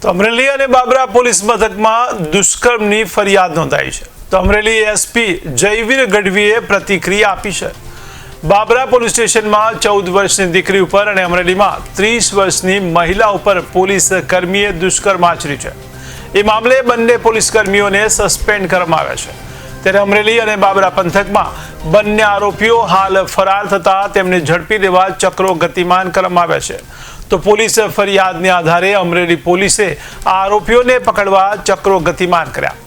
તો અમરેલી અને બાબરા પોલીસ મથકમાં દુષ્કર્મની ફરિયાદ નોંધાઈ છે. તો અમરેલી એસપી જયવીર ગઢવીએ પ્રતિક્રિયા આપી છે. બાબરા પોલીસ સ્ટેશનમાં 14 વર્ષની દીકરી ઉપર અને અમરેલીમાં 30 વર્ષની મહિલા ઉપર પોલીસ કર્મીએ દુષ્કર્મ આચર્યું છે. એ મામલે બંને પોલીસ કર્મીઓને સસ્પેન્ડ કરવામાં આવ્યા છે. ત્યારે અમરેલી અને બાબરા પંથકમાં બંને આરોપીઓ હાલ ફરાર થતા તેમને ઝડપી લેવા ચક્રો ગતિમાન કરવામાં આવ્યા છે. તો પોલીસ ફરિયાદને આધારે અમરેલી પોલીસે આરોપીઓને પકડવા ચક્રો ગતિમાન કર્યા.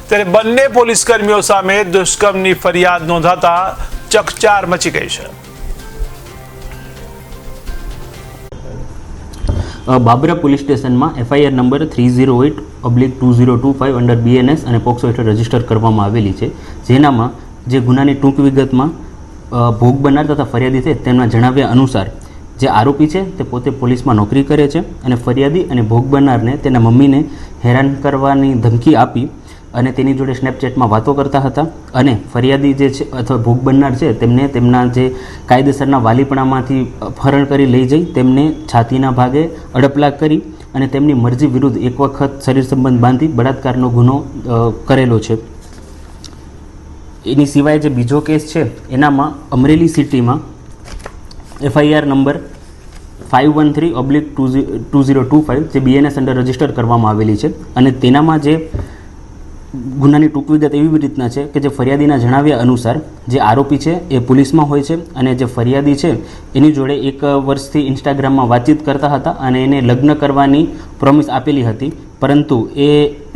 ત્યારે બંને પોલીસ કર્મીઓ સામે દુષ્કર્મની ફરિયાદ નોંધાતા ચકચાર મચી ગઈ છે. બાબરા પોલીસ સ્ટેશનમાં FIR નંબર 308/2025 અંડર BNS અને પોક્સો હેઠળ રજીસ્ટર કરવામાં આવેલી છે. જેનામાં જે ગુનાની ટૂંક વિગતમાં ભોગ બનનાર તથા ફરિયાદી છે તેમના જણાવ્યા અનુસાર જે આરોપી છે તે પોતે પોલીસમાં નોકરી કરે છે અને ફરિયાદી અને ભોગ બનનારને તેના મમ્મીને હેરાન કરવાની ધમકી આપી અને તેની જોડે સ્નેપચેટમાં વાતો કરતા હતા અને ફરિયાદી જે છે અથવા ભોગ બનનાર છે તેમને તેમના જે કાયદેસરના વાલીપણામાંથી અપહરણ કરી લઈ જઈ તેમને છાતીના ભાગે અડપલા કરી અને તેમની મરજી વિરુદ્ધ એક વખત શરીર સંબંધ બાંધી બળાત્કારનો ગુનો કરેલો છે. એની સિવાય જે બીજો કેસ છે એનામાં અમરેલી સિટીમાં FIR નંબર 513/2025 જે BNS અંડર રજીસ્ટર કરવામાં આવેલી છે અને તેનામાં જે ગુનાની ટૂંક વિગત એવી રીતના છે કે જે ફરિયાદીના જણાવ્યા અનુસાર જે આરોપી છે એ પોલીસમાં હોય છે અને જે ફરિયાદી છે એની જોડે 1 વર્ષથી ઇન્સ્ટાગ્રામમાં વાતચીત કરતા હતા અને એને લગ્ન કરવાની પ્રોમિસ આપેલી હતી, પરંતુ એ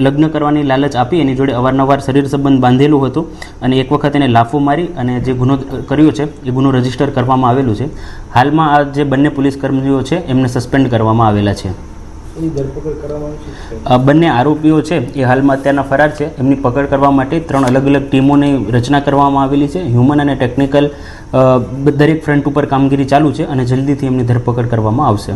લગ્ન કરવાની લાલચ આપી એની જોડે અવારનવાર શરીર સંબંધ બાંધેલું હતું અને એક વખત એને લાફો મારી અને જે ગુનો કર્યો છે એ ગુનો રજીસ્ટર કરવામાં આવેલું છે. હાલમાં આ જે બંને પોલીસ કર્મીઓ છે એમને સસ્પેન્ડ કરવામાં આવેલા છે. બંને આરોપીઓ છે એ હાલમાં અત્યારના ફરાર છે. એમની પકડ કરવા માટે 3 અલગ અલગ ટીમોની રચના કરવામાં આવેલી છે. હ્યુમન અને ટેકનિકલ દરેક ફ્રન્ટ ઉપર કામગીરી ચાલુ છે અને જલ્દીથી એમની ધરપકડ કરવામાં આવશે.